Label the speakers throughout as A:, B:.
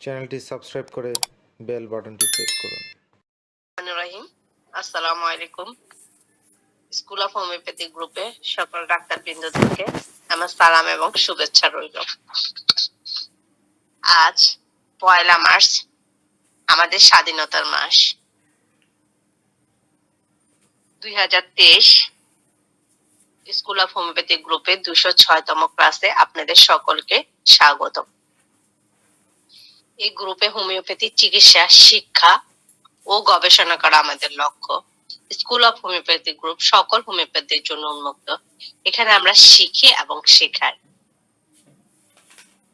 A: চ্যানেলটি সাবস্ক্রাইব করে বেল বাটনটি প্রেস করুন।
B: আসসালামু আলাইকুম। স্কুল অফ হোমিওপ্যাথি গ্রুপে সকল ডাক্তারবৃন্দদেরকে আমার সালাম এবং শুভেচ্ছা রইল। আজ 1 মার্চ, আমাদের স্বাধীনতার মাস। 2023 স্কুল অফ হোমিওপ্যাথি গ্রুপে 206তম ক্লাসে আপনাদের সকলকে স্বাগত। এই গ্রুপে হোমিওপ্যাথি চিকিৎসা, শিক্ষা ও গবেষণা করা আমাদের লক্ষ্য। স্কুল অফ হোমিওপ্যাথি গ্রুপ সকল হোমিওপ্যাথির জন্য উন্মুক্ত। এখানে আমরা শিখি এবং শেখাই।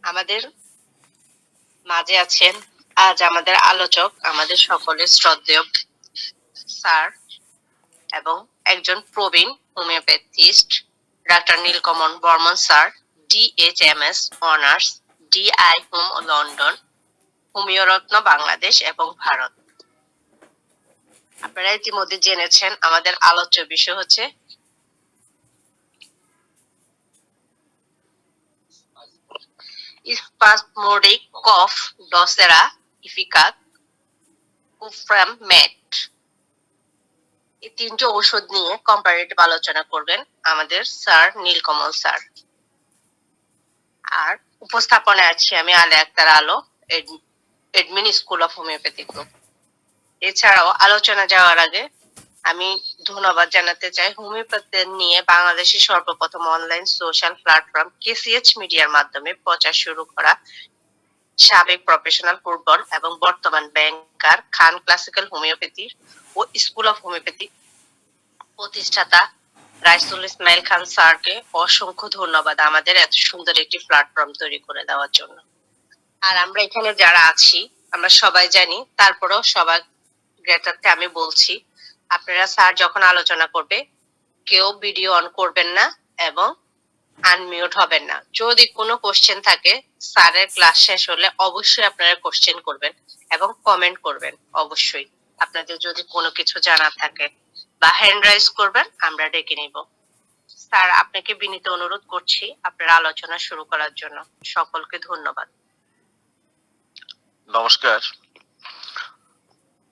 B: আমাদের মাঝে আছেন আজ আমাদের আলোচক, আমাদের সকলের শ্রদ্ধেয় স্যার এবং একজন প্রবীণ homeopathist, doctor Nilkamal Barman sir, DHMS honours, DI hom London, homeo রত্ন বাংলাদেশ এবং ভারত। আপনারা ইতিমধ্যে জেনেছেন আমাদের আলোচ্য বিষয় হচ্ছে Spasmodic cough, Drosera, Ipecac, Cuprum, MET। এই তিনটি ঔষধ নিয়ে কম্পারেটিভ আলোচনা করবেন আমাদের স্যার নীলকমল স্যার। আর উপস্থাপনায় আছি আমি আলেয়া আলো, admin school of homeopathy group. এছাড়াও আলোচনা যাওয়ার আগে আমি ধন্যবাদ জানাতে চাই হোমিওপ্যাথি নিয়ে বাংলাদেশের সর্বপ্রথম অনলাইন সোশ্যাল প্ল্যাটফর্ম কেসিএইচ মিডিয়ার মাধ্যমে প্রচার শুরু করা সাবেক প্রফেশনাল ফুটবল এবং বর্তমান ব্যাংকার খান ক্লাসিক্যাল হোমিওপ্যাথি ও স্কুল অফ হোমিওপ্যাথি প্রতিষ্ঠাতা রাইসুল ইসমাইল খান স্যারকে অসংখ্য ধন্যবাদ আমাদের এত সুন্দর একটি প্ল্যাটফর্ম তৈরি করে দেওয়ার জন্য। আর আমরা এখানে যারা আছি আমরা সবাই জানি, তারপরেও সবার জ্ঞাতার্থে আমি বলছি, আপনারা স্যার যখন আলোচনা করবে কেউ ভিডিও অন করবেন না এবং আনমিউট হবেন না। যদি কোনো কোশ্চেন থাকে স্যারের ক্লাস শেষ হলে অবশ্যই আপনারা কোশ্চেন করবেন এবং কমেন্ট করবেন। অবশ্যই আপনাদের যদি কোনো কিছু জানা থাকে বা হ্যান্ড রাইজ করবেন, আমরা ডেকে নিব। স্যার, আপনাকে বিনীত অনুরোধ করছি আপনার আলোচনা শুরু করার জন্য। সকলকে ধন্যবাদ।
C: নমস্কার,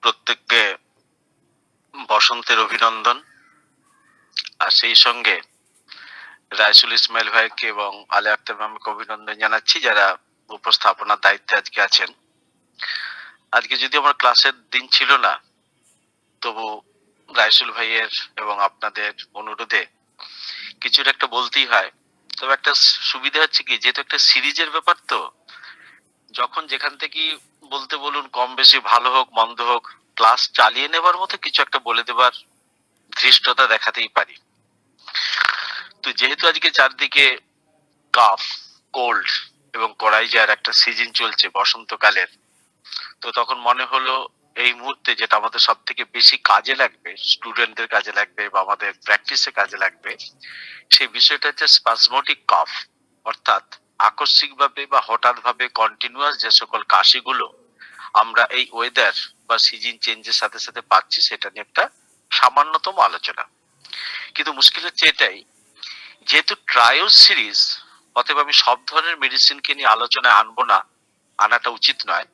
C: প্রত্যেককে বসন্তের অভিনন্দন। আর সেই সঙ্গে রাইসুল ইসমাইল ভাইকে এবং আলেয়া আক্তার ম্যামকে অভিনন্দন জানাচ্ছি, যারা উপস্থাপনার দায়িত্বে আজকে আছেন। আজকে যদি আমার ক্লাসের দিন ছিল না, তবু রাইসুল ভাইয়ের এবং আপনাদের অনুরোধে কিছুটা একটা বলতেই হয়। তবে একটা সুবিধা হচ্ছে কি, যেহেতু একটা সিরিজের ব্যাপার, তো যখন যেখান থেকে বলতে বলুন, কম বেশি ভালো হোক মন্দ হোক, ক্লাস চালিয়ে নেবার মতো কিছু একটা বলে দেবার ধৃষ্টতা দেখাতেই পারি। তো যেহেতু আজকে চারদিকে কাফ, কোল্ড এবং করাইজার একটা সিজন চলছে বসন্তকালের, তো তখন মনে হলো এই মুহূর্তে যেটা আমাদের সব থেকে বেশি কাজে লাগবে, স্টুডেন্টদের কাজে লাগবে বা আমাদের প্র্যাকটিসে কাজে লাগবে, সেই বিষয়টা হচ্ছে স্পাসমোটিক কফ, অর্থাৎ আকস্মিকভাবে বা হঠাৎ ভাবে কন্টিনিউয়াস যে সকল কাশিগুলো আমরা এই ওয়েদার বা সিজন চেঞ্জের সাথে সাথে পাচ্ছি, সেটা নিয়ে একটা সামান্যতম আলোচনা। কিন্তু মুশকিল হচ্ছে এটাই, যেহেতু ট্রায়াল সিরিজ, অতএব আমি সব ধরনের মেডিসিনকে নিয়ে আলোচনায় আনবো না, আনাটা উচিত নয়।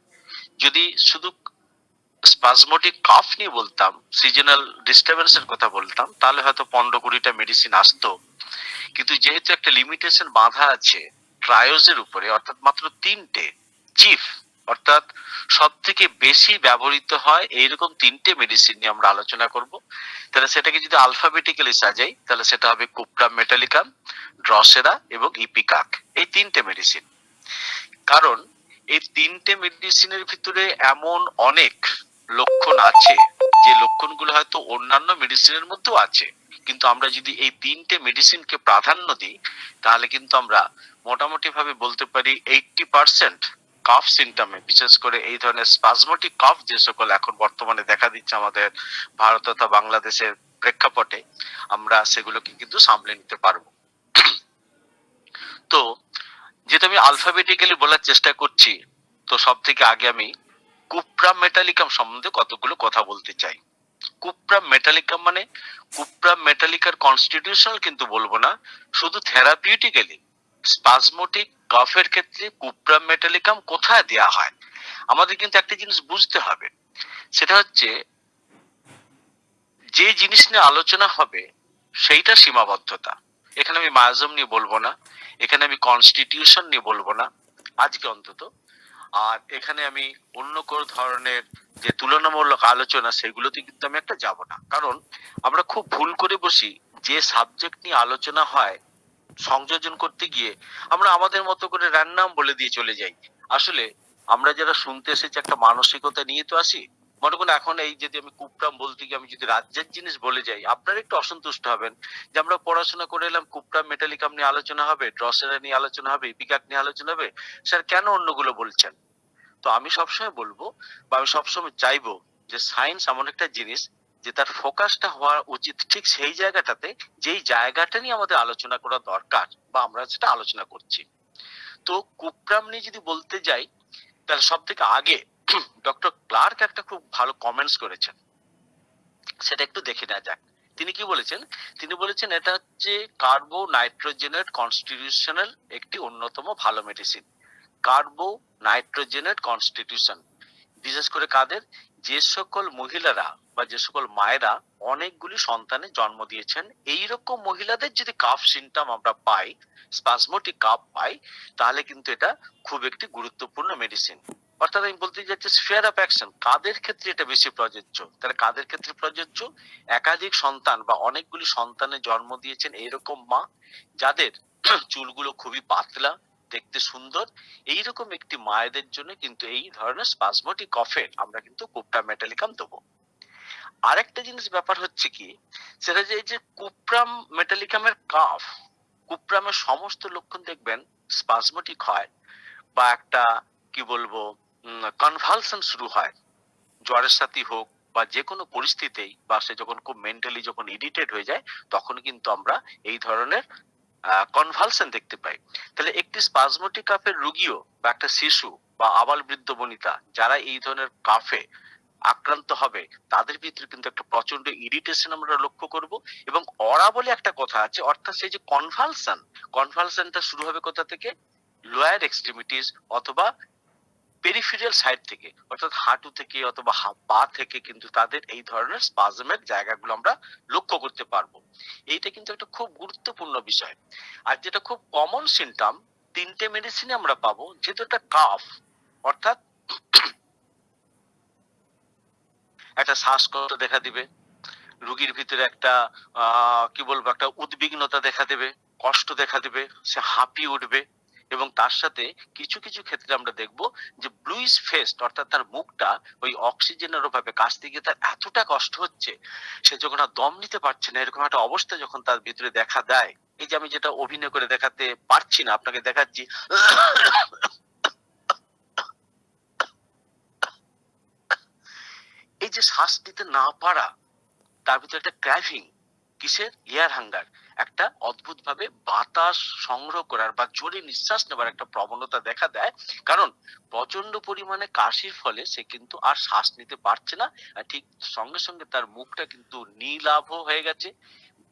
C: যদি শুধু স্পাজমোটিক কাফ নিয়ে বলতাম, সিজনাল ডিস্টারবেন্সের কথা বলতাম, তাহলে হয়তো 15-20টা মেডিসিন আসতো। কিন্তু যেহেতু একটা লিমিটেশন বাঁধা আছে ট্রায়োজের উপরে, অর্থাৎ মাত্র 3টে চিফ, অর্থাৎ সব থেকে বেশি ব্যবহৃত হয় এইরকম 3টে মেডিসিন নিয়ে আমরা আলোচনা করব। তাহলে সেটাকে যদি আলফাবেটিক্যালি সাজাই, তাহলে সেটা হবে কুপ্রাম মেটালিকাম, ড্রসেরা এবং ইপিকাক, এই 3টে মেডিসিন। কারণ এই 3টে মেডিসিনের ভিতরে এমন অনেক লক্ষণ আছে যে লক্ষণগুলো হয়তো অন্যান্য মেডিসিনের মধ্যেও আছে, কিন্তু আমরা যদি এই 3টে মেডিসিনকে প্রাধান্য দিই, তাহলে কিন্তু আমরা মোটামুটি ভাবে বলতে পারি 80% কাফ সিমটমে, বিশেষ করে এই ধরনের স্পাজমোটিক কাফ যে সকল এখন বর্তমানে দেখা দিচ্ছে আমাদের ভারত তথা বাংলাদেশের প্রেক্ষাপটে, আমরা সেগুলোকে কিন্তু সামলে নিতে পারবো। তো যেটা আমি আলফাবেটিক্যালি বলার চেষ্টা করছি, তো সব থেকে আগে আমি কুপ্রাম মেটালিকাম সম্বন্ধে কতগুলো কথা বলতে চাই। কুপ্রাম মেটালিকাম মানে কুপ্রাম মেটালিকার কনস্টিটিউশনাল কিন্তু বলবো না, শুধু থেরাপিউটিক্যালি স্পাজমোটিক কাফের ক্ষেত্রে কুপ্রাম মেটালিকাম কোথায় দেয়া হয়, আমাদের কিন্তু একটা জিনিস বুঝতে হবে, সেটা হচ্ছে যে জিনিস নিয়ে আলোচনা হবে সেইটা সীমাবদ্ধতা। এখানে আমি মায়াজম নিয়ে বলবো না, এখানে আমি কনস্টিটিউশন নিয়ে বলবো না আজকে অন্তত, আর এখানে আমি অন্য কোনো ধরনের যে তুলনামূলক আলোচনা সেগুলোতে কিন্তু আমি একটা যাব না। কারণ আমরা খুব ভুল করে বসি, যে সাবজেক্ট নিয়ে আলোচনা হয় সংযোজন করতে গিয়ে আমরা আমাদের মতো করে র্যান্ডম বলে দিয়ে চলে যাই। আসলে আমরা যারা শুনতে এসেছি একটা মানসিকতা নিয়ে তো আসি। মনে করুন এখন এই যদি আমি কুপরাম বলতে গিয়ে আমি যদি রাজ্যের জিনিস বলে যাই, আপনারা একটু অসন্তুষ্ট হবেন যে আমরা পড়াশোনা করে এলাম, কুপরাম মেটালিকাম নিয়ে আলোচনা হবে, ড্রসেরা নিয়ে আলোচনা হবে, ইপিকাক নিয়ে আলোচনা হবে, স্যার কেন অন্যগুলো বলছেন? তো আমি সবসময় বলবো বা আমি সবসময় চাইবো যে সায়েন্স এমন একটা জিনিস যে তার ফোকাসটা হওয়া উচিত ঠিক সেই জায়গাটাতে, যেই জায়গাটা নিয়ে আমাদের আলোচনা করা দরকার বা আমরা সেটা আলোচনা করছি। তো কুপরাম নিয়ে যদি বলতে যাই, তাহলে সব থেকে আগে ডক্টর ক্লার্ক একটা খুব ভালো কমেন্টস করেছেন, সেটা একটু দেখে নেওয়া যাক। তিনি কি বলেছেন? তিনি বলেছেন এটা হচ্ছে কার্বো নাইট্রোজেনেট কনস্টিটিউশনাল একটি অন্যতম ভালো মেডিসিন। কার্বো নাইট্রোজেনেট কনস্টিটিউশন, বিশেষ করে কাদের? যে সকল মহিলারা বা যে সকল মায়েরা অনেকগুলি সন্তানের জন্ম দিয়েছেন, এইরকম মহিলাদের যদি কাফ সিমটম আমরা পাই, স্পাসমোটিক কাফ পাই, তাহলে কিন্তু এটা খুব একটি গুরুত্বপূর্ণ মেডিসিন। অর্থাৎ আমি বলতে যাচ্ছি স্ফিয়ার অফ অ্যাকশন কাদের ক্ষেত্রে এটা বেশি প্রযোজ্য? তাহলে কাদের ক্ষেত্রে প্রযোজ্য? একাধিক সন্তান বা অনেকগুলি সন্তানের জন্ম দিয়েছেন এইরকম মা, যাদের চুলগুলো খুবই পাতলা, দেখতে সুন্দর, এইরকম একটি মায়েদের জন্য কিন্তু এই ধরনের স্পাসমোটিক কফের আমরা কিন্তু কুপরাম মেটালিকাম দেবো। আরেকটা জিনিস ব্যাপার হচ্ছে কি, সেটা যে এই যে কুপরাম মেটালিকামের কাফ, কুপরামের সমস্ত লক্ষণ দেখবেন স্পাসমোটিক হয় বা একটা কি বলবো কনভালশন শুরু হয়, জ্বরের সাথে হোক বা যে কোনো পরিস্থিতিতেই, বা সে যখন খুব মেন্টালি যখন ইরিটেট হয়ে যায় তখন কিন্তু আমরা এই ধরনের কনভালশন দেখতে পাই। তাহলে একটি স্পাজমোটিক কাফের রোগীও বা একটা শিশু বা আবাল বৃদ্ধ বনিতা যারা এই ধরনের কাফে আক্রান্ত হবে, তাদের ভিতরে কিন্তু একটা প্রচন্ড ইরিটেশন আমরা লক্ষ্য করব। এবং অরা বলে একটা কথা আছে, অর্থাৎ সেই যে কনভালশনটা শুরু হবে কোথা থেকে? লোয়ার এক্সট্রিমিটিস অথবা পেরিফেরিয়াল সাইড থেকে, অর্থাৎ হাঁটু থেকে অথবা পা থেকে কিন্তু তাদের এই ধরনের স্পাজমের জায়গাগুলো আমরা লক্ষ্য করতে পারবো। এইটা কিন্তু একটা খুব গুরুত্বপূর্ণ বিষয়। আর যেটা খুব কমন সিমটম, তিনটে মেডিসিনে আমরা পাবো, যেহেতু একটা কাফ, অর্থাৎ একটা শ্বাসকষ্ট দেখা দিবে, রোগীর ভিতরে একটা কি বলবো একটা উদ্বিগ্নতা দেখা দেবে, কষ্ট দেখা দেবে, সে হাঁপিয়ে উঠবে, এবং তার সাথে কিছু কিছু ক্ষেত্রে আমরা দেখব যে ব্লুইশ ফেস্ট, অর্থাৎ তার মুখটা ওই অক্সিজেনের অভাবে কাশতে গিয়ে তার এতটা কষ্ট হচ্ছে, সে যখন আর দম নিতে পারছে না, এরকম একটা অবস্থা যখন তার ভিতরে দেখা দেয়, এই যে আমি যেটা অভিনয় করে দেখাতে পারছি না, আপনাকে দেখাচ্ছি, এই যে শ্বাস নিতে না পারা, তার ভিতরে একটা ক্র্যাভিং, কিসের? এয়ার হাঙ্গার, একটা অদ্ভুত ভাবে বাতাস সংগ্রহ করার বা জোরে নিঃশ্বাস নেবার একটা প্রবণতা দেখা দেয়। কারণ প্রচন্ড পরিমাণে কাশির ফলে সে কিন্তু আর শ্বাস নিতে পারছে না, আর ঠিক সঙ্গে সঙ্গে তার মুখটা কিন্তু নীলাভ হয়ে গেছে,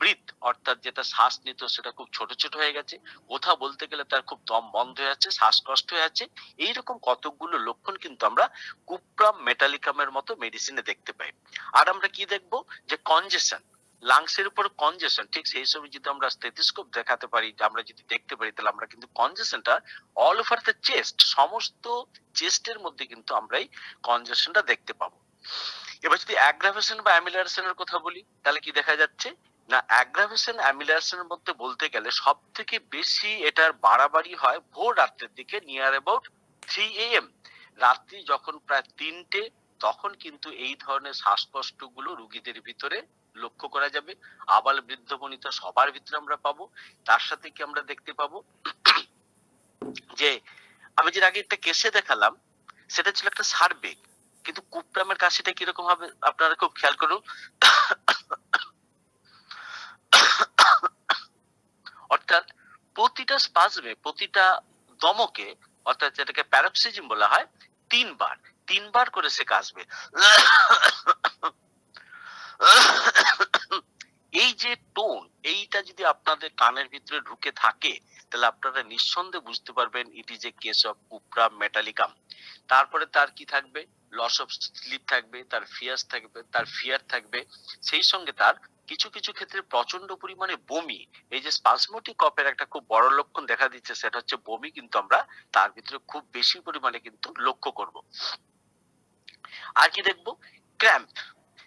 C: ব্রিথ অর্থাৎ যেটা শ্বাস নিত সেটা খুব ছোট ছোট হয়ে গেছে, কথা বলতে গেলে তার খুব দম বন্ধ হয়ে যাচ্ছে, শ্বাসকষ্ট হয়ে যাচ্ছে। এইরকম কতগুলো লক্ষণ কিন্তু আমরা কুপ্রাম মেটালিকামের মতো মেডিসিনে দেখতে পাই। আর আমরা কি দেখবো? যে কনজেশন, লাংসের উপর কনজেশন, ঠিক সেই সময় যদি আমরা স্টেথোস্কোপ দেখাতে পারি, আমরা যদি দেখতে পারি, তাহলে আমরা কিন্তু কনজেশনটা অল ওভার দ্য চেস্ট, সমস্ত চেস্টের মধ্যে কিন্তু আমরা এই কনজেশনটা দেখতে পাবো। এবার যদি অ্যাগ্রাভেশন বা অ্যামিলারেশনের কথা বলি, তাহলে কি দেখা যাচ্ছে না? অ্যাগ্রাভেশন অ্যামিলারেশনের মধ্যে বলতে গেলে সব থেকে বেশি এটার বাড়াবাড়ি হয় ভোর রাত্রের দিকে, নিয়ার অ্যাবাউট 3 AM, রাত্রি যখন প্রায় 3টে, তখন কিন্তু এই ধরনের শ্বাসকষ্ট গুলো রোগীদের ভিতরে লক্ষ্য করা যাবে। আবাল বৃদ্ধ বনিতা সবার ভিতরে আমরা পাবো। তার সাথে কি আমরা দেখতে পাবো যে আমি যে আগে একটা কেসে দেখালাম, সেটা ছিল একটা সার্বিক, কিন্তু কুপ্রামের কাশিটা কিরকম হবে আপনারা খুব খেয়াল করুন। অর্থাৎ প্রতিটা স্পাজমে, প্রতিটা দমকে, অর্থাৎ যেটাকে প্যারক্সিজম বলা হয়, তিনবার করে সে কাশবে। এই যে টোন, এইটা যদি আপনাদের কানের ভিতরে ঢুকে থাকে, তাহলে আপনারা নিঃসন্দেহে বুঝতে পারবেন it is a case of কুপ্রাম metallicum. তারপরে তার কি থাকবে, লস অফ স্লিপ থাকবে, তার ফিয়ার থাকবে, সেই সঙ্গে তার কিছু কিছু ক্ষেত্রে প্রচন্ড পরিমাণে বমি। এই যে স্পাজমোটিক কফের একটা খুব বড় লক্ষণ দেখা দিচ্ছে, সেটা হচ্ছে বমি, কিন্তু আমরা তার ভিতরে খুব বেশি পরিমাণে কিন্তু লক্ষ্য করব। আর কি দেখবো, ক্র্যাম্প।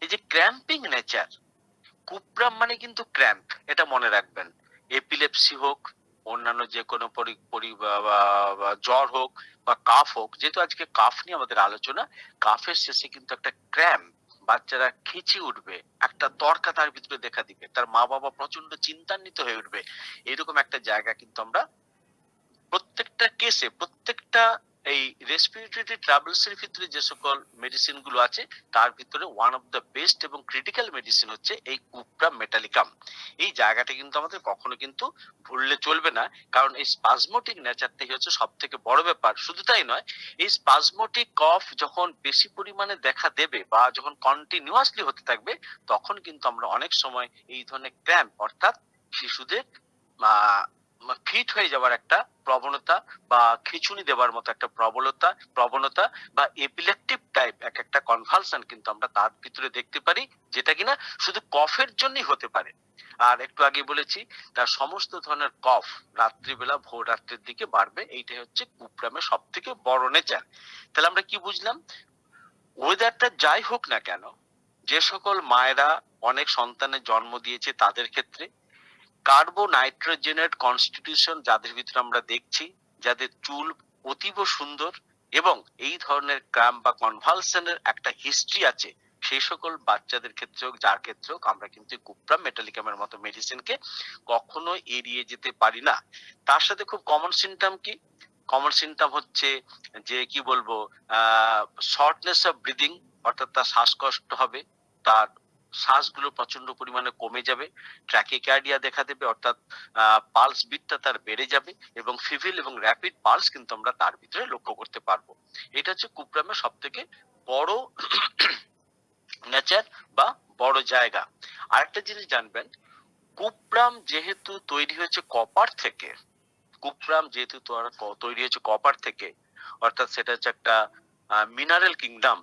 C: এই যে ক্র্যাম্পিং নেচার, কুপ্রাম মানে কিন্তু ক্র্যাম্প, এটা মনে রাখবেন। এপিলেপসি হোক, অন্যান্য যে কোনো জ্বর হোক বা কাফ হোক, যেহেতু আজকে কাফ নিয়ে আমাদের আলোচনা, কাফের শেষে কিন্তু একটা ক্র্যাম্প, বাচ্চারা খিচি উঠবে, একটা তড়কা তার ভিতরে দেখা দিবে, তার মা বাবা প্রচন্ড চিন্তান্বিত হয়ে উঠবে, এরকম একটা জায়গা কিন্তু আমরা প্রত্যেকটা কেসে, প্রত্যেকটা এই রেসপিরেটরি ট্রাবলস এর ভিতরে যে সকল মেডিসিন গুলো আছে, তার ভিতরে ওয়ান অফ দ্য বেস্ট এবং ক্রিটিক্যাল মেডিসিন হচ্ছে এই কুপ্রাম মেটালিকাম। এই জায়গাটা কিন্তু আমাদের কখনো কিন্তু ভুললে চলবে না, কারণ এই স্পাজমোটিক নেচারটাই হচ্ছে সব থেকে বড় ব্যাপার। শুধু তাই নয়, এই স্পাজমোটিক কফ যখন বেশি পরিমাণে দেখা দেবে বা যখন কন্টিনিউয়াসলি হতে থাকবে, তখন কিন্তু আমরা অনেক সময় এই ধরনের ক্র্যাম্প, অর্থাৎ শিশুদের ফিট হয়ে যাওয়ার একটা প্রবণতা বা খিঁচুনি দেওয়ার মতো একটা প্রবণতা বা এপিলেপটিক টাইপ একটা কনভালশন কিন্তু আমরা তার ভিতরে দেখতে পারি, যেটা কিনা শুধু কফের জন্যই হতে পারে। আর একটু আগে বলেছি, তার সমস্ত ধরনের কফ রাত্রিবেলা ভোর রাত্রের দিকে বাড়বে, এইটাই হচ্ছে কুপ্রামের সব থেকে বড় নেচার। তাহলে আমরা কি বুঝলাম, ওয়েদারটা যাই হোক না কেন, যে সকল মায়েরা অনেক সন্তানের জন্ম দিয়েছে তাদের ক্ষেত্রে কার্বোনাইট্রোজেনেট কনস্টিটিউশন যাদের ভিতরে আমরা দেখছি, যাদের চুল অতীব সুন্দর এবং এই ধরনের ক্র্যাম্প বা কনভালশনের একটা হিস্ট্রি আছে, সেই সকল বাচ্চাদের ক্ষেত্রেও, যার ক্ষেত্রেও আমরা কিন্তু কুপ্রাম মেটালিকামের মতো মেডিসিনকে কখনো এড়িয়ে যেতে পারি না। তার সাথে খুব কমন সিমটম কি, কমন সিমটম হচ্ছে যে কি বলবো, শর্টনেস অফ ব্রিদিং, অর্থাৎ তার শ্বাসকষ্ট হবে, তার শ্বাসগুলো প্রচন্ড পরিমাণে কমে যাবে, ট্র্যাকিকার্ডিয়া দেখা দেবে, অর্থাৎ পালস বিটটা তার বেড়ে যাবে, এবং ফিভিল এবং র্যাপিড পালস কিন্তু আমরা তার ভিতরে লক্ষ্য করতে পারবো। এটা হচ্ছে কুপ্রামের সব থেকে বড় নেচার বা বড় জায়গা। আরেকটা জিনিস জানবেন, কুপ্রাম যেহেতু তৈরি হয়েছে কপার থেকে, অর্থাৎ সেটা হচ্ছে একটা মিনারেল কিংডম।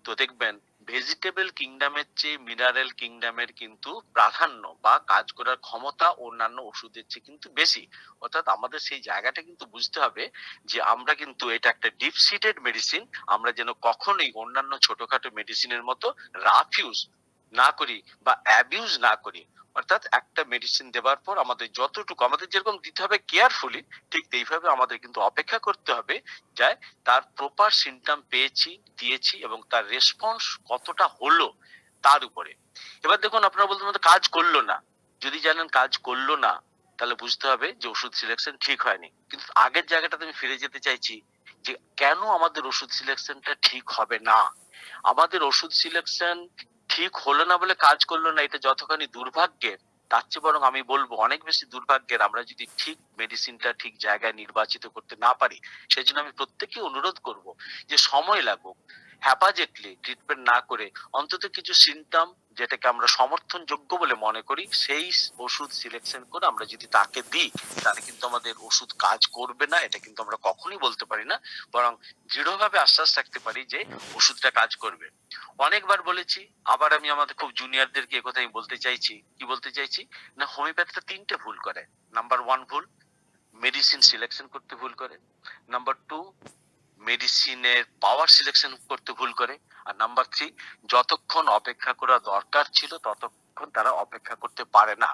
C: তো দেখবেন ভেজিটেবল কিংডমের চেয়ে মিনারেল কিংডমের কিন্তু প্রাধান্য বা কাজ করার ক্ষমতা অন্যান্য ওষুধের চেয়ে কিন্তু বেশি। অর্থাৎ আমাদের সেই জায়গাটা কিন্তু বুঝতে হবে যে আমরা কিন্তু এটা একটা ডিপ সিটেড মেডিসিন, আমরা যেন কখনোই অন্যান্য ছোটখাটো মেডিসিনের মতো রাফ ইউজ না করি বা অ্যাবিউজ না করি। অর্থাৎ একটা মেডিসিন দেওয়ার পর আমাদের যতটুকু, আমাদের যেরকম দিতে হবে কেয়ারফুলি, ঠিক এইভাবে আমাদের কিন্তু অপেক্ষা করতে হবে যায় তার প্রপার সিমটম দিয়েছি এবং তার রেসপন্স কতটা হলো তার উপরে। এবার দেখুন, আপনারা বলতে পারেন কাজ করলো না, যদি জানেন কাজ করলো না, তাহলে বুঝতে হবে যে ওষুধ সিলেকশন ঠিক হয়নি। কিন্তু আগের জায়গাটাতে আমি ফিরে যেতে চাইছি যে কেন আমাদের ওষুধ সিলেকশনটা ঠিক হবে না। আমাদের ওষুধ সিলেকশন ঠিক হলো না বলে কাজ করলো না, এটা যতখানি দুর্ভাগ্যের, তার চেয়ে বরং আমি বলবো অনেক বেশি দুর্ভাগ্যের আমরা যদি ঠিক মেডিসিনটা ঠিক জায়গায় নির্বাচিত করতে না পারি। সেই জন্য আমি প্রত্যেককে অনুরোধ করব যে সময় লাগুক, হ্যাপাজেটলি ট্রিটমেন্ট না করে অন্তত কিছু সিমটম যেটাকে আমরা সমর্থনযোগ্য বলে মনে করি, সেই ওষুধ সিলেকশন করে আমরা যদি তাকে দিই, তাহলে কিন্তু আমাদের ওষুধ কাজ করবে না, এটা কিন্তু আমরা কখনোই বলতে পারি না, বরং দৃঢ়ভাবে আশ্বাস রাখতে পারি যে ওষুধটা কাজ করবে। অনেকবার বলেছি, আবার আমি আমাদের খুব জুনিয়রদেরকে একথাই বলতে চাইছি, কি বলতে চাইছি না, হোমিওপ্যাথিটা তিনটে ভুল করে। নাম্বার 1 ভুল, মেডিসিন সিলেকশন করতে ভুল করে। নাম্বার 2, মেডিসিনের পাওয়ার সিলেকশন করতে ভুল করে। আর নাম্বার 3, যতক্ষণ অপেক্ষা করা দরকার ছিল ততক্ষণ তারা অপেক্ষা করতে পারে না।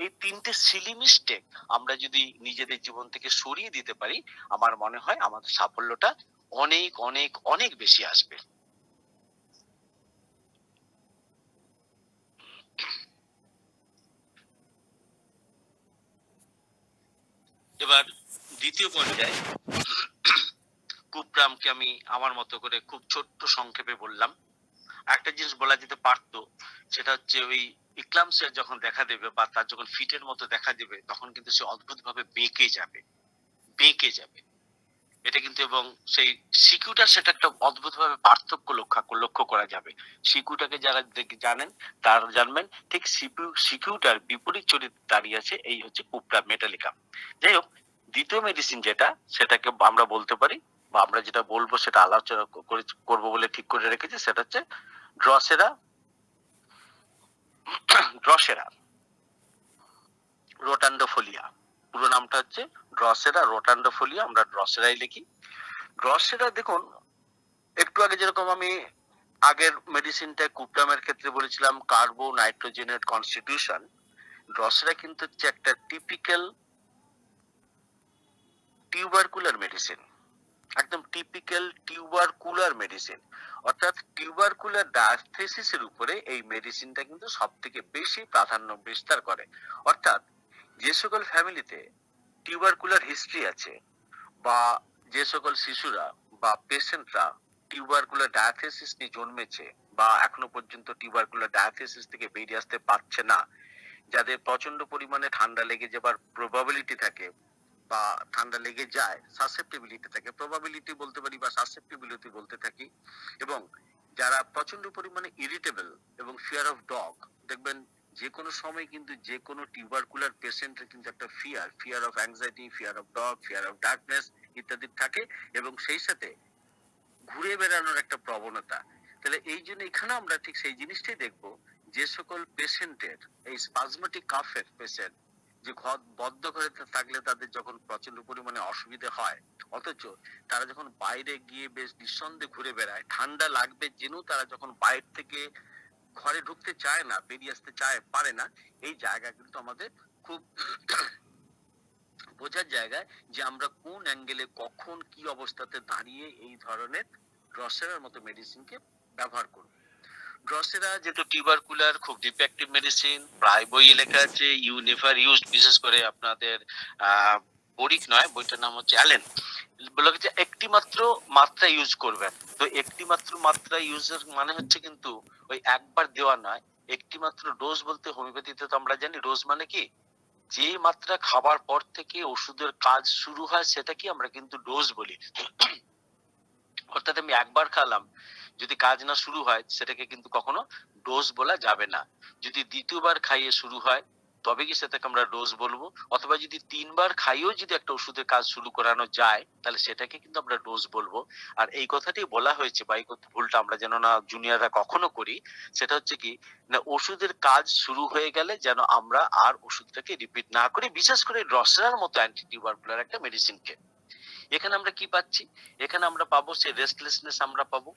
C: এই তিনটে সিলি মিস্টেক আমরা যদি নিজেদের জীবন থেকে সরিয়ে দিতে পারি, আমার মনে হয় আমাদের সাফল্যটা অনেক অনেক অনেক বেশি আসবে। এবার দ্বিতীয় পর্যায়ে কুপ্রামকে আমি আমার মতো করে খুব ছোট্ট সংক্ষেপে বললাম। একটা জিনিস বলা যেতে পারতো, সেটা হচ্ছে ওই ইক্লামসিয়া যখন দেখা দেবে বা তার যখন ফিটের মতো দেখা দেবে, তখন কিন্তু সে অদ্ভুত ভাবে বেঁকে যাবে। এটা কিন্তু, এবং সেই সিকিউটার সেটা একটা অদ্ভুত ভাবে পার্থক্য লক্ষ্য করা যাবে। সিকিউটাকে যারা জানেন তারা জানবেন, ঠিক সিকিউটার বিপরীত চরিত্রে দাঁড়িয়ে আছে এই হচ্ছে কুপ্রাম মেটালিকাম। যাই হোক, দ্বিতীয় মেডিসিন যেটা, সেটাকে আমরা বলতে পারি বা আমরা যেটা বলবো সেটা আলোচনা করবো বলে ঠিক করে রেখেছি, সেটা হচ্ছে ড্রসেরা ড্রসেরা রোটান্ডোফোলিয়া। পুরো নামটা হচ্ছে ড্রসেরা রোটান্ডোফোলিয়া, আমরা ড্রসেরাই লিখি। ড্রসেরা দেখুন, একটু আগে যেরকম আমি আগের মেডিসিনটা কুপ্রামের ক্ষেত্রে বলেছিলাম কার্বো নাইট্রোজেনের কনস্টিটিউশন, ড্রসেরা কিন্তু হচ্ছে একটা টিপিক্যাল টিউবারকুলার মেডিসিন, একদম টিপিক্যাল টিউবারকুলার মেডিসিন। অর্থাৎ টিউবারকুলার ডায়াথেসিসের উপরে এই মেডিসিনটা কিন্তু সব থেকে বেশি প্রাধান্য বিস্তার করে। অর্থাৎ যে সকল ফ্যামিলিতে টিউবারকুলার হিস্ট্রি আছে, বা যে সকল শিশুরা বা পেশেন্টরা টিউবারকুলার ডায়াথেসিস নিয়ে জন্মেছে বা এখনো পর্যন্ত টিউবারকুলার ডায়াথেসিস থেকে বেরিয়ে আসতে পারছে না, যাদের প্রচন্ড পরিমাণে ঠান্ডা লেগে যাবার প্রবাবিলিটি থাকে বা ঠান্ডা লেগে যায়, সাসেপ্টিবিলিটি থাকে, প্রবাবিলিটি বলতে পারি বা সাসেপ্টিবিলিটি বলতে থাকি, এবং যারা প্রচন্ড পরিমাণে ইরিটেবল এবং ফিয়ার অফ ডগ, দেখবেন যে কোনো সময় কিন্তু যে কোনো টিউবারকুলার পেশেন্টের কিন্তু একটা fear of anxiety, fear of dog, fear of darkness ইত্যাদি থাকে, এবং সেই সাথে ঘুরে বেড়ানোর একটা প্রবণতা। তাহলে এই জন্য এখানে আমরা ঠিক সেই জিনিসটাই দেখবো, যে সকল পেশেন্টের এই স্পাজমেটিক কাফের পেশেন্ট, যে ঘর বদ্ধ ঘরে থাকলে তাদের যখন প্রচন্ড পরিমাণে অসুবিধা হয়, অথচ তারা যখন বাইরে গিয়ে বেশ নিঃসন্দেহে ঘুরে বেড়ায়, ঠান্ডা লাগবে জেনেও তারা যখন বাইরে থেকে ঘরে ঢুকতে চায় না, বেরিয়ে আসতে চায় পারে না, এই জায়গা কিন্তু আমাদের খুব বোঝার জায়গায় যে আমরা কোন অ্যাঙ্গেলে কখন কি অবস্থাতে দাঁড়িয়ে এই ধরনের ড্রসেরার মতো মেডিসিনকে ব্যবহার করব। ড্রসেরা যেহেতু টিউবারকুলার খুব ডিফেক্টিভ মেডিসিন, প্রায় বইয়ে লেখা আছে ইউ নেভার ইউজড, বিশেষ করে আপনাদের বোরিক নয়, বইটার নাম হচ্ছে অ্যালেন, বলা হচ্ছে একটি মাত্র মাত্রা ইউজ করবেন। তো একটি মাত্র মাত্রা ইউজের মানে হচ্ছে কিন্তু ওই একবার দেওয়া নয়, একটি মাত্র ডোজ বলতে হোমিওপ্যাথিতে তো আমরা জানি ডোজ মানে কি, যে মাত্রা খাবার পর থেকে ওষুধের কাজ শুরু হয় সেটাকে আমরা কিন্তু ডোজ বলি। অর্থাৎ আমি একবার খেলাম, যদি কাজ না শুরু হয় সেটাকে কিন্তু কখনো ডোজ বলা যাবে না। যদি দ্বিতীয়বার খাইয়ে শুরু হয় তবে কি সেটাকে আমরা ডোজ বলবো, অথবা যদি তিনবার খাইয়েও যদি একটা ওষুধের কাজ শুরু করানো যায় তাহলে সেটাকে কিন্তু আমরা ডোজ বলবো। আর এই কথাটি বলা হয়েছে, বা এই ভুলটা আমরা যেন না জুনিয়ররা কখনো করি, সেটা হচ্ছে কি না, ওষুধের কাজ শুরু হয়ে গেলে যেন আমরা আর ওষুধটাকে রিপিট না করি, বিশেষ করে ড্রসেরার মতো অ্যান্টি টিউবারকুলার একটা মেডিসিনকে। এখানে আমরা কি পাচ্ছি, এখানে আমরা পাবো সেই রেস্টলেসনেস, আমরা পাবো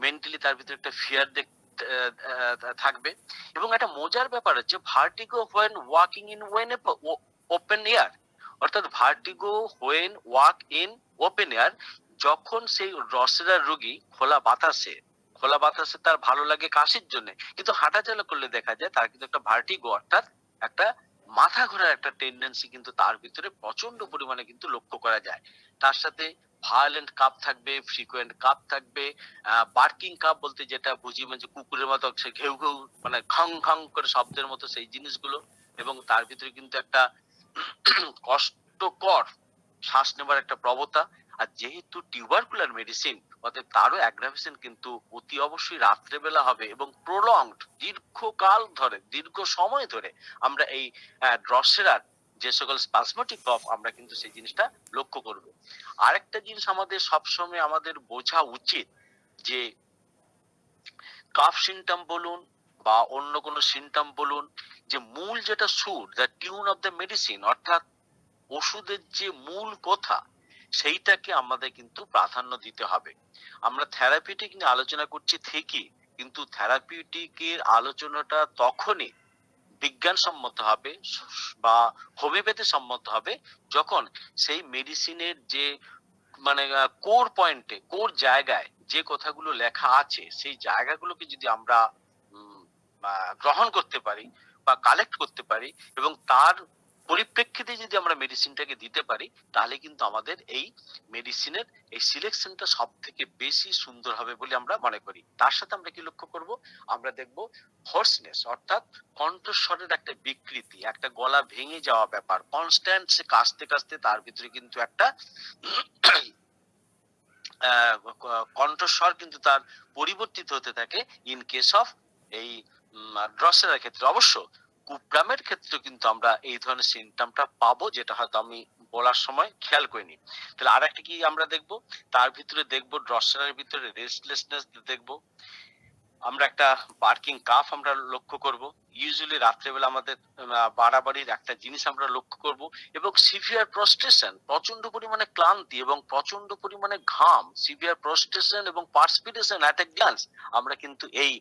C: মেন্টালি তার ভিতরে একটা ফিয়ার থাকবে। এবং একটা মজার ব্যাপার হচ্ছে vertigo when walking in open air, অর্থাৎ vertigo when walk in open air, যখন সেই ড্রসেরার রোগী খোলা বাতাসে তার ভালো লাগে কাশির জন্য, কিন্তু হাঁটাচলা করলে দেখা যায় তার কিন্তু একটা ভার্টিগো, অর্থাৎ একটা মাথা ঘোরার একটা টেন্ডেন্সি কিন্তু তার ভিতরে প্রচন্ড পরিমাণে কিন্তু লক্ষ্য করা যায়। তার সাথে ভায়োলেন্ট কাপ থাকবে, ফ্রিকোয়েন্ট কাপ থাকবে, বার্কিং কাপ বলতে যেটা বুঝি মানে কুকুরের মতো সে ঘেউ ঘেউ মানে খং খং করে শব্দের মতো সেই জিনিসগুলো, এবং তার ভিতরে কিন্তু একটা কষ্টকর শ্বাস নেবার একটা প্রবণতা। আর যেহেতু টিউবারকুলার মেডিসিন, অতএব তারও অ্যাগ্রাভেশন কিন্তু অতি অবশ্যই রাত্রেবেলা হবে, এবং প্রলংড দীর্ঘকাল ধরে, দীর্ঘ সময় ধরে আমরা এই ড্রসেরার যে সকল স্পাসমোটিক কফ আমরা কিন্তু সেই জিনিসটা লক্ষ্য করব। আরেকটা জিনিস আমাদের সবসময় আমাদের বোঝা উচিত, যে কাফ সিমটম বলুন বা অন্য কোনো সিমটম বলুন, যে মূল যেটা সুর, the tune of the medicine, অর্থাৎ ওষুধের যে মূল কথা, সেইটাকে আমাদের কিন্তু প্রাধান্য দিতে হবে। আমরা থেরাপিউটিক নিয়ে আলোচনা করছি ঠিকই, কিন্তু থেরাপিউটিকের আলোচনাটা তখনই বিজ্ঞানসম্মত হবে বা হোমিওপ্যাথি সম্মত হবে যখন সেই মেডিসিনের যে মানে কোর পয়েন্টে, কোর জায়গায় যে কথাগুলো লেখা আছে সেই জায়গাগুলোকে যদি আমরা গ্রহণ করতে পারি বা কালেক্ট করতে পারি, এবং তার পরিপ্রেক্ষিতে যদি আমরা মেডিসিনটাকে দিতে পারি, তাহলে কিন্তু আমাদের এই মেডিসিনের এই সিলেকশনটা সব থেকে বেশি সুন্দর হবে বলে আমরা মনে করি। তার সাথে আমরা কি লক্ষ্য করব, আমরা দেখব হোর্সনেস, অর্থাৎ কণ্ঠস্বরের একটা বিকৃতি, একটা গলা ভেঙে যাওয়া ব্যাপার, কনস্ট্যান্ট সে কাশতে কাশতে তার ভিতরে কিন্তু একটা কণ্ঠস্বর কিন্তু তার পরিবর্তিত হতে থাকে ইন কেস অফ এই ড্রসেরার ক্ষেত্রে। অবশ্য কুপ্রামের ক্ষেত্রে কিন্তু আমরা এই ধরনের সিমটমটা পাবো, যেটা হয়তো আমি বলার সময় খেয়াল করিনি। তাহলে আর একটা কি আমরা দেখবো, তার ভিতরে দেখবো ড্রসেরার ভিতরে রেস্টলেসনেস দেখবো, আমরা একটা বার্কিং কাফ আমরা লক্ষ্য করব, ইউজুয়ালি রাত্রেবেলা আমাদের বাড়াবাড়ির একটা জিনিস আমরা লক্ষ্য করব, এবং সিভিয়ার প্রস্ট্রেশন, প্রচন্ড পরিমাণে ক্লান্তি এবং প্রচন্ড পরিমাণে ঘাম, সিভিয়ার প্রস্ট্রেশন এবং পার্সপিরেশন অ্যাট এ গ্ল্যান্স আমরা কিন্তু এই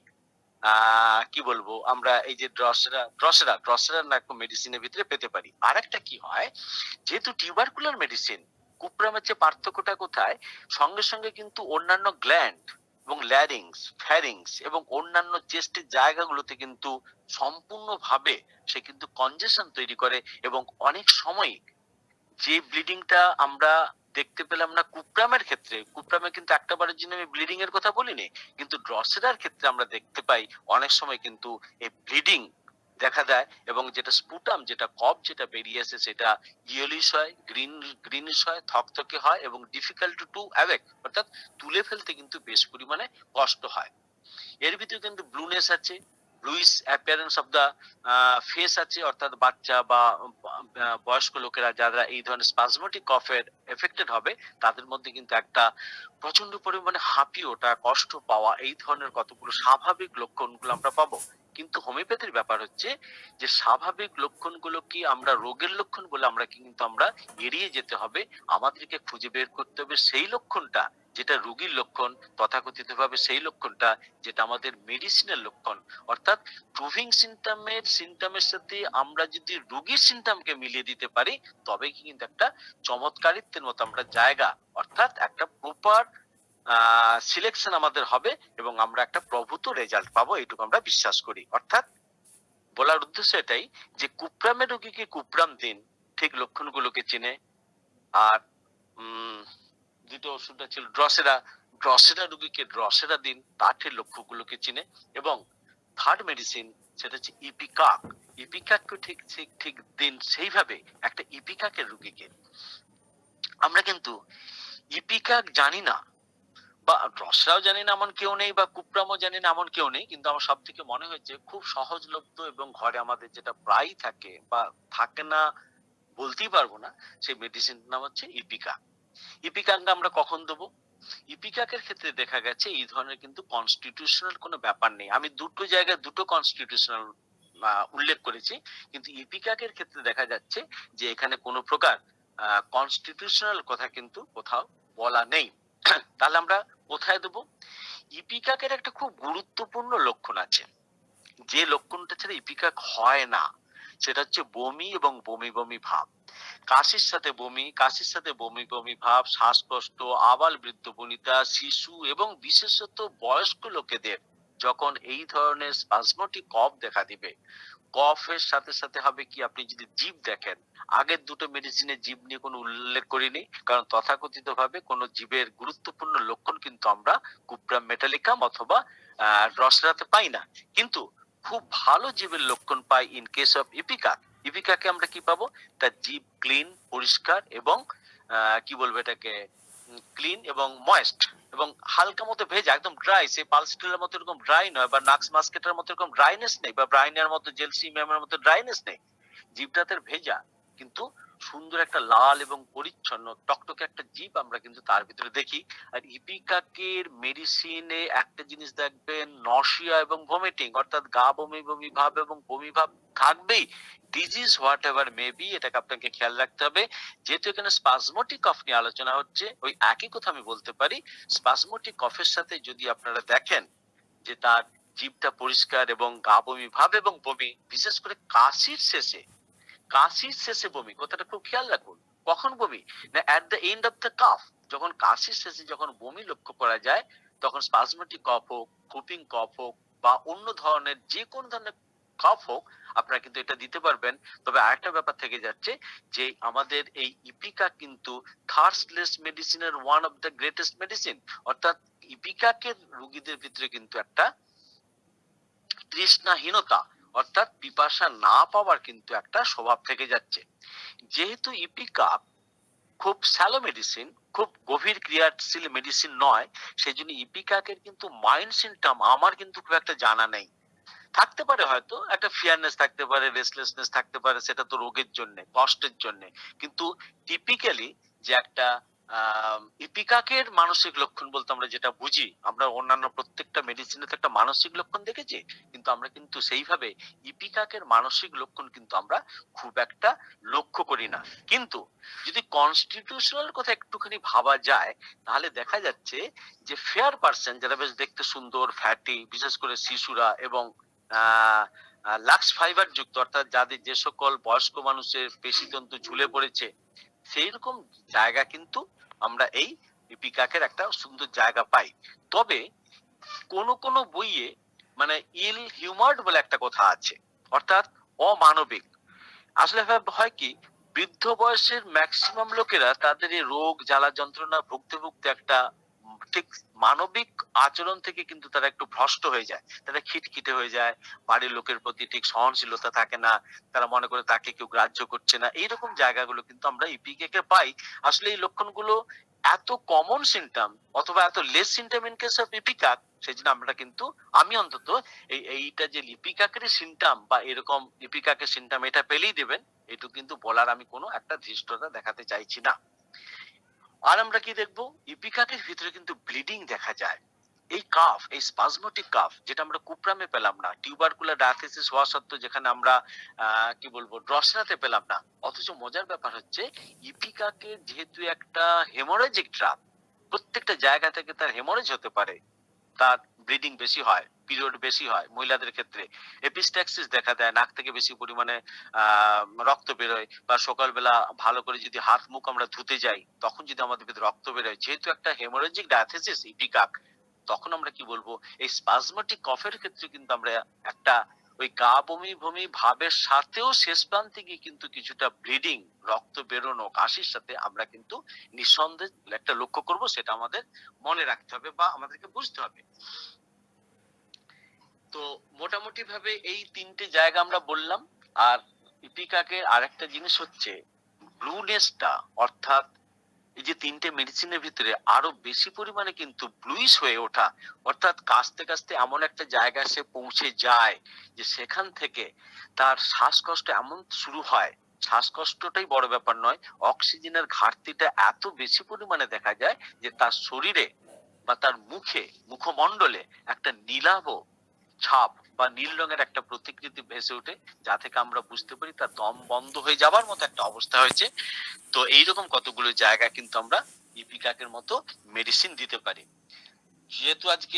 C: কি বলবো আমরা এই যে ড্রসেরা না মেডিসিনের ভিতরে পেতে পারি। আর একটা কি হয়, যেহেতু টিউবারকুলার মেডিসিন, কুপ্রামের যে পার্থক্যটা কোথায়, সঙ্গে সঙ্গে কিন্তু অন্যান্য গ্ল্যান্ড এবং ল্যারিংস, ফ্যারিংস এবং অন্যান্য চেস্টের জায়গাগুলোতে কিন্তু সম্পূর্ণভাবে সে কিন্তু কনজেশন তৈরি করে, এবং অনেক সময় যে ব্লিডিংটা আমরা দেখতে পেলাম না কুপ্রামের ক্ষেত্রে, কুপ্রামে কিন্তু একটা বারের জন্য আমি ব্লিডিং এর কথা বলিনি, কিন্তু ড্রসেরার ক্ষেত্রে আমরা দেখতে পাই অনেক সময় কিন্তু এই ব্লিডিং দেখা দেয়, এবং যেটা স্পুটাম, যেটা কফ যেটা বেরিয়ে আসে সেটা ইয়েলিশ হয়, গ্রিনিশ হয়, থকথকে হয় এবং ডিফিকাল্ট টু অ্যাওয়েক, অর্থাৎ তুলে ফেলতে কিন্তু বেশ পরিমাণে কষ্ট হয়। এর ভিতরে কিন্তু ব্লুনেস আছে, bluish appearance of the face আছে, অর্থাৎ বাচ্চা বা বয়স্ক লোকেরা যারা এই ধরনের স্পাজমোটিক কফের এফেক্টেড হবে তাদের মধ্যে কিন্তু একটা প্রচন্ড পরিমাণে হাঁপিয়ে ওঠা, কষ্ট পাওয়া, এই ধরনের কতগুলো স্বাভাবিক লক্ষণগুলো আমরা পাবো। কিন্তু হোমিওপ্যাথির ব্যাপার হচ্ছে যে স্বাভাবিক লক্ষণগুলো কি আমরা রোগের লক্ষণ বলে আমরা কিন্তু আমরা এড়িয়ে যেতে হবে, আমাদেরকে খুঁজে বের করতে হবে সেই লক্ষণটা যেটা রোগীর লক্ষণ, তথাকথিত ভাবে সেই লক্ষণটা যেটা আমাদের মেডিসিনের লক্ষণ, অর্থাৎ প্রুভিং সিমটমের সাথে আমরা যদি রোগীর সিমটমকে মিলিয়ে দিতে পারি তবে কিন্তু একটা চমৎকারিত্বের মতো আমরা জায়গা, অর্থাৎ একটা প্রপার সিলেকশন আমাদের হবে এবং আমরা একটা প্রভূত রেজাল্ট পাবো, এইটুকু আমরা বিশ্বাস করি। অর্থাৎ বলার উদ্দেশ্য এটাই যে কুপ্রামের রোগীকে কুপ্রাম দিন, ঠিক লক্ষণগুলোকে চিনে। আর দ্বিতীয় ওষুধটা ছিল ড্রসেরা রোগীকে ড্রসেরা দিন, তার ঠিক লক্ষ্যগুলোকে চিনে। এবং থার্ড মেডিসিন সেটা হচ্ছে ইপিকাককে ঠিক ঠিক ঠিক দিন সেইভাবে একটা ইপিকাকের রোগীকে। আমরা কিন্তু ইপিকাক জানি না বা ড্রসেরাও জানি না এমন কেউ নেই, বা কুপ্রামও জানি না এমন কেউ নেই, কিন্তু আমার সব থেকে মনে হয়েছে খুব সহজলভ্য এবং ঘরে আমাদের যেটা প্রায় থাকে বা থাকে না বলতেই পারবো না, সেই মেডিসিনটার নাম হচ্ছে ইপিকাক। ইপিকাকটা আমরা কখন দেবো? ইপিকাকের ক্ষেত্রে দেখা গেছে এই ধরনের কিন্তু কনস্টিটিউশনাল কোনো ব্যাপার নেই, আমি দুটো জায়গায় দুটো কনস্টিটিউশনাল উল্লেখ করেছি, কিন্তু ইপিকাকের ক্ষেত্রে দেখা যাচ্ছে যে এখানে কোনো প্রকার কনস্টিটিউশনাল কথা কিন্তু কোথাও বলা নেই। তাহলে আমরা কোথায় দেবো? ইপিকাকের একটা খুব গুরুত্বপূর্ণ লক্ষণ আছে, যে লক্ষণটা ছাড়া ইপিকাক হয় না, সেটা হচ্ছে বমি এবং বমি বমি ভাব, কাশির সাথে বমি বমি ভাব, শ্বাসকষ্ট, আবাল বৃদ্ধ বনিতা, শিশু এবং বিশেষত বয়স্ক লোকেদের যখন এই ধরনের স্পাজমোটিক কফ দেখা দিবে, কফের সাথে সাথে হবে কি, আপনি যদি জিভ দেখেন, আগের দুটো মেডিসিনের জিভ নিয়ে কোনো উল্লেখ করিনি, কারণ তথাকথিত ভাবে কোনো জীবের গুরুত্বপূর্ণ লক্ষণ কিন্তু আমরা কুপ্রাম মেটালিকাম অথবা ড্রসেরাতে পাই না, কিন্তু খুব ভালো জীবের লক্ষণ পাই ইন কেস অফ ইপিকাকে আমরা কি পাবো, তার জিভ ক্লিন, পরিষ্কার এবং কি বলবো এটাকে, ক্লিন এবং ময়েস্ট এবং হালকা মতো ভেজা, একদম ড্রাই, সেই পালস্টিলের মতো এরকম ড্রাই নয়, বা নাক্স মাস্কেটের মতো এরকম ড্রাইনেস নেই, বা ব্রাইনের মতো জেলসিমিয়ামের মতো ড্রাইনেস নেই, জিভটাতে ভেজা কিন্তু সুন্দর একটা লাল এবং পরিচ্ছন্ন টকটকে একটা জিভ আমরা কিন্তু তার ভিতরে দেখি। আর ইপিকাকের মেডিসিনে একটা জিনিস দেখবেন, নশিয়া এবং ভমিটিং, অর্থাৎ গা বমি বমি ভাব এবং বমি ভাব থাকবেই, disease what ever may be, এটাকে আপনাকে খেয়াল রাখতে হবে। যেহেতু এখানে স্পাজমোটিক কফ নিয়ে আলোচনা হচ্ছে, ওই একই কথা আমি বলতে পারি, স্পাজমোটিক কফের সাথে যদি আপনারা দেখেন যে তার জিভটা পরিষ্কার এবং গা বমি ভাব এবং বমি, বিশেষ করে কাশির শেষে বমি, কথাটা খুব খেয়াল রাখুন, কখন বমি না, at the end of the calf, যখন কাশির শেষে যখন বমি লক্ষ্য করা যায়, তখন স্পাজমেটিক কফ হোক, খুপিং কফ হোক বা অন্য ধরনের যে কোনো ধরনের কফ হোক, আপনারা কিন্তু এটা দিতে পারবেন। তবে আরেকটা ব্যাপার থেকে যাচ্ছে যে আমাদের এই ইপিকা কিন্তু থার্স্টলেস মেডিসিনের one of the greatest medicine, অর্থাৎ ইপিকাকের রোগীদের ভিতরে কিন্তু একটা তৃষ্ণাহীনতা, অর্থাৎ পিপাসা না পাওয়ার কিন্তু একটা স্বভাব থেকে যাচ্ছে। যেহেতু ইপিকাক খুব স্যালো মেডিসিন, খুব গভীর ক্রিয়াশীল মেডিসিন নয়, সেই জন্য ইপিকাকের কিন্তু মাইল্ড সিমটম আমার কিন্তু খুব একটা জানা নেই। থাকতে পারে, হয়তো একটা ফিয়ারনেস থাকতে পারে, রেস্টলেসনেস থাকতে পারে, সেটা তো রোগের জন্য, কষ্টের জন্য। কিন্তু টিপিক্যালি যে একটা ইপিকাকের মানসিক লক্ষণ বলতে আমরা যেটা বুঝি, আমরা অন্যান্য প্রত্যেকটা মেডিসিনে তো একটা মানসিক লক্ষণ দেখেছি, কিন্তু আমরা কিন্তু সেইভাবে ইপিকাকের মানসিক লক্ষণ কিন্তু আমরা খুব একটা লক্ষ্য করি না। কিন্তু যদি কনস্টিটিউশনাল কথা একটুখানি ভাবা যায়, তাহলে দেখা যাচ্ছে যে ফেয়ার পার্সন, যারা বেশ দেখতে সুন্দর, ফ্যাটি, বিশেষ করে শিশুরা এবং লাক্স ফাইবার যুক্ত, অর্থাৎ যাদের যে সকল বয়স্ক মানুষের পেশিতন্তু ঝুলে পড়েছে, সেই রকম জায়গা কিন্তু আমরা এই ইপিকাকের একটা সুন্দর জায়গা পাই। তবে কোন কোন বইয়ে মানে ইল হিউমার্ড বলে একটা কথা আছে, অর্থাৎ অমানবিক। আসলে হয় কি, বৃদ্ধ বয়সের ম্যাক্সিমাম লোকেরা তাদের এই রোগ জ্বালা যন্ত্রণা ভুগতে ভুগতে একটা ঠিক মানবিক আচরণ থেকে কিন্তু তারা একটু ভ্রষ্ট হয়ে যায়, তারা খিটখিটে হয়ে যায়, বাড়ির লোকের প্রতি ঠিক সহনশীলতা থাকে না, তারা মনে করে তাকে কেউ গ্রাহ্য করছে না। এইরকম জায়গাগুলো কিন্তু আমরা ইপিকে পাই। আসলে এই লক্ষণগুলো এত কমন সিমটম অথবা এত less symptom in case of ipecac, সেই জন্য আমরা কিন্তু, আমি অন্তত এইটা যে লিপিকাকের সিমটম বা এরকম লিপিকাকের সিমটম এটা পেলেই দেবেন, এটু কিন্তু বলার আমি কোনো একটা ধৃষ্টতা দেখাতে চাইছি না। আর আমরা কি দেখবো, ইপিকাকের ভিতরে কিন্তু ব্লিডিং দেখা যায়। এই কাফ, এই স্পাজমোটিক কাফ, যেটা আমরা কুপ্রামে পেলাম না, টিউবারকুলার ডায়াথিসিস হওয়া সত্ত্বেও যেখানে আমরা কি বলবো ড্রসেরাতে পেলাম না, অথচ মজার ব্যাপার হচ্ছে ইপিকাকের যেহেতু একটা হেমোরেজিক ড্রাগ, প্রত্যেকটা জায়গা থেকে তার হেমোরেজ হতে পারে, তার ব্লিডিং বেশি হয়, পিরিয়ড বেশি হয় মহিলাদের ক্ষেত্রে, এপিস্ট্যাক্সিস দেখা দেয়, নাক থেকে বেশি পরিমাণে রক্ত বেরোয়, বা সকালবেলা ভালো করে যদি হাত মুখ আমরা ধুতে যাই তখন যদি আমাদের ভিতরে রক্ত বেরোয়, যেহেতু একটা হেমোরেজিক ডায়াথিসিস ইপিকাক, তখন আমরা কি বলবো, এই স্পাজমেটিক কফের ক্ষেত্রে কিন্তু আমরা একটা ওই গা বমি বমি ভাবের সাথেও শেষ প্রান্তে গিয়ে কিন্তু কিছুটা ব্লিডিং, রক্ত বেরোনো, কাশির সাথে আমরা কিন্তু নিঃসন্দেহে একটা লক্ষ্য করব, সেটা আমাদের মনে রাখতে হবে বা আমাদেরকে বুঝতে হবে। তো মোটামুটি ভাবে এই তিনটে জায়গা আমরা বললাম। আর ইপিকাকে আরেকটা জিনিস হচ্ছে ব্লুনেসটা, অর্থাৎ এই যে তিনটে মেডিসিনের ভিতরে আরো বেশি পরিমাণে কিন্তু ব্লুইশ হয়ে ওঠা, অর্থাৎ কাশতে কাশতে এমন একটা জায়গায় সে পৌঁছে যায় যে সেখান থেকে তার শ্বাসকষ্ট এমন শুরু হয়, শ্বাসকষ্টটাই বড় ব্যাপার নয়, অক্সিজেনের ঘাটতিটা এত বেশি পরিমাণে দেখা যায় যে তার শরীরে বা তার মুখে, মুখমণ্ডলে একটা নীলাভ ছাপ বা নীল রঙের একটা প্রতিকৃতি ভেসে ওঠে, যা থেকে আমরা বুঝতে পারি তার দম বন্ধ হয়ে যাবার মতো একটা অবস্থা হয়েছে। তো এইরকম কতগুলো জায়গা কিন্তু আমরা ইপিকাকের মতো মেডিসিন দিতে পারি। যেহেতু আজকে